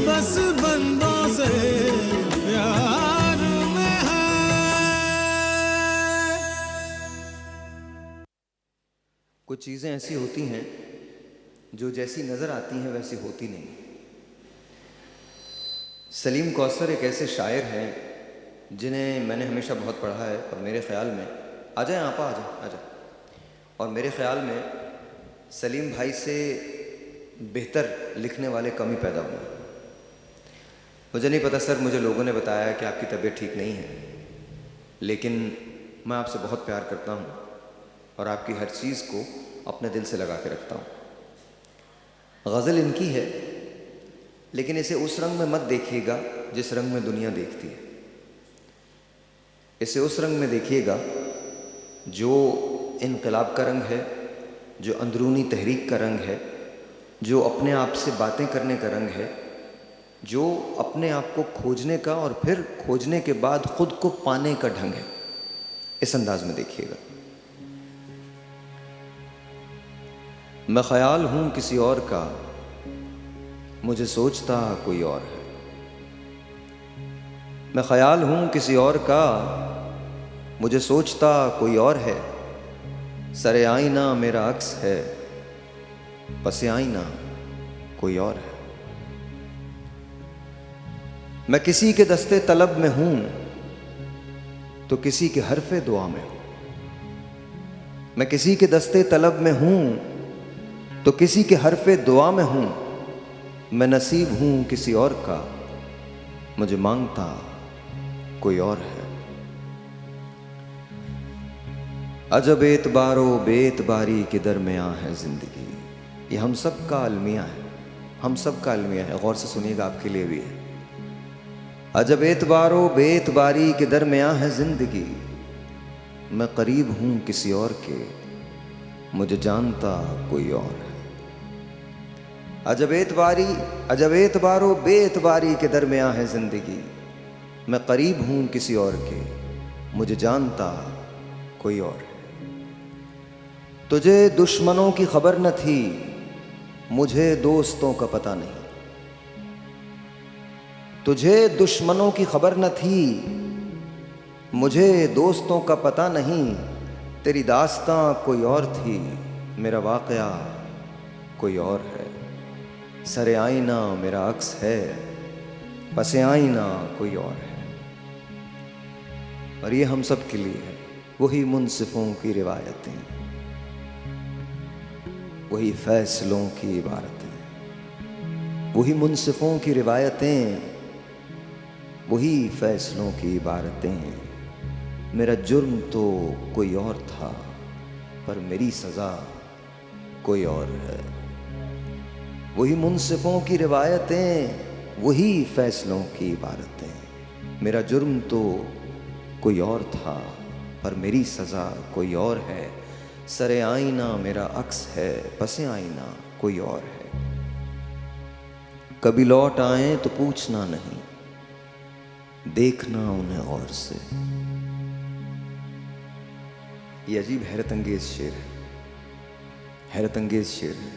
बस बंदों से प्यार में है। कुछ चीज़ें ऐसी होती हैं जो जैसी नज़र आती हैं वैसी होती नहीं। सलीम कौसर एक ऐसे शायर हैं जिन्हें मैंने हमेशा बहुत पढ़ा है और मेरे ख़्याल में आ जाए आपा आ जाए और मेरे ख़्याल में सलीम भाई से बेहतर लिखने वाले कम ही पैदा हुए। मुझे नहीं पता सर, मुझे लोगों ने बताया कि आपकी तबीयत ठीक नहीं है, लेकिन मैं आपसे बहुत प्यार करता हूँ और आपकी हर चीज़ को अपने दिल से लगा के रखता हूँ। गज़ल इनकी है, लेकिन इसे उस रंग में मत देखिएगा जिस रंग में दुनिया देखती है। इसे उस रंग में देखिएगा जो इनकलाब का रंग है, जो अंदरूनी तहरीक का रंग है, जो अपने आप से बातें करने का रंग है, जो अपने आप को खोजने का और फिर खोजने के बाद खुद को पाने का ढंग है। इस अंदाज में देखिएगा। मैं ख्याल हूं किसी और का, मुझे सोचता कोई और है। मैं ख्याल हूं किसी और का, मुझे सोचता कोई और है। सरे आईना मेरा अक्स है, पसे आईना कोई और है। मैं किसी के दस्ते तलब में हूं तो किसी के हरफे दुआ में हूं। मैं किसी के दस्ते तलब में हूं तो किसी के हरफे दुआ में हूं। मैं नसीब हूं किसी और का, मुझे मांगता कोई और है। अजब एतबारो बेतबारी के दरमियां है जिंदगी। ये हम सब का अलमिया है, हम सब का अलमिया है। गौर से सुनिएगा, आपके लिए भी है। अजब एतबारो बेतबारी के दरमियां है जिंदगी। मैं करीब हूं किसी और के, मुझे जानता कोई और है। अजब एतबारो बेतबारी के दरमियां है जिंदगी। मैं करीब हूं किसी और के, मुझे जानता कोई और है। तुझे दुश्मनों की खबर न थी, मुझे दोस्तों का पता नहीं। तुझे दुश्मनों की खबर न थी, मुझे दोस्तों का पता नहीं। तेरी दास्तां कोई और थी, मेरा वाकया कोई और है। सरे आईना मेरा अक्स है, पसे आईना कोई और है। और ये हम सब के लिए है। वही मुंसिफों की रिवायतें, वही फैसलों की इबारतें, वही मुंसिफों की रिवायतें, वही फैसलों की इबारतें। मेरा जुर्म तो कोई और था, पर मेरी सजा कोई और है। वही मुंसिफों की रिवायतें, वही फैसलों की इबारतें। मेरा जुर्म तो कोई और था, पर मेरी सजा कोई और है। सरे आईना मेरा अक्स है, पसे आईना कोई और है। कभी लौट आए तो पूछना नहीं, देखना उन्हें गौर से। ये अजीब हैरत अंगेज शेर है, हैरत अंगेज शेर है।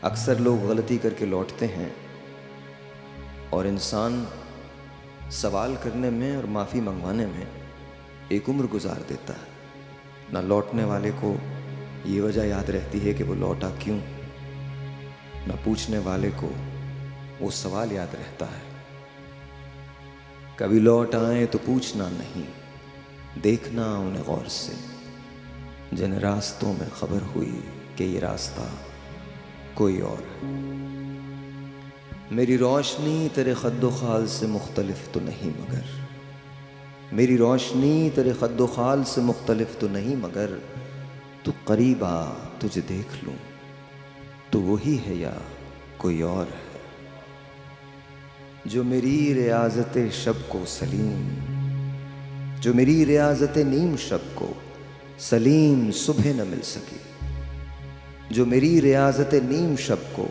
अक्सर लोग गलती करके लौटते हैं और इंसान सवाल करने में और माफ़ी मंगवाने में एक उम्र गुजार देता है। ना लौटने वाले को ये वजह याद रहती है कि वो लौटा क्यों, ना पूछने वाले को वो सवाल याद रहता है। कभी लौट आए तो पूछना नहीं, देखना उन्हें गौर से। जिन रास्तों में खबर हुई कि ये रास्ता कोई और है। मेरी रोशनी तेरे खद्दो खाल से मुख्तलिफ तो नहीं मगर, मेरी रोशनी तेरे खद्दो खाल से मुख्तलिफ तो नहीं मगर। तू करीब आ तुझे देख लूं, तो वही है या कोई और है। जो मेरी रियाजत शब को सलीम, जो मेरी रियाजत नीम शब को सलीम सुबह न मिल सकी। जो मेरी रियाजत नीम शब को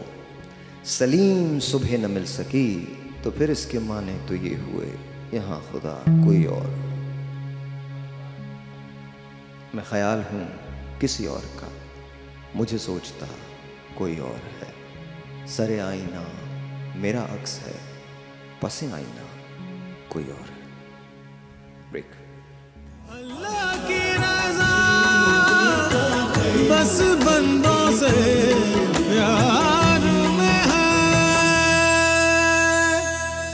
सलीम सुबह न मिल सकी, तो फिर इसके माने तो ये हुए यहाँ खुदा कोई और। मैं ख्याल हूँ किसी और का, मुझे सोचता कोई और है। सरे आईना मेरा अक्स है, पसे आईना कोई और है। ब्रेक। अल्लाह की रज़ा बस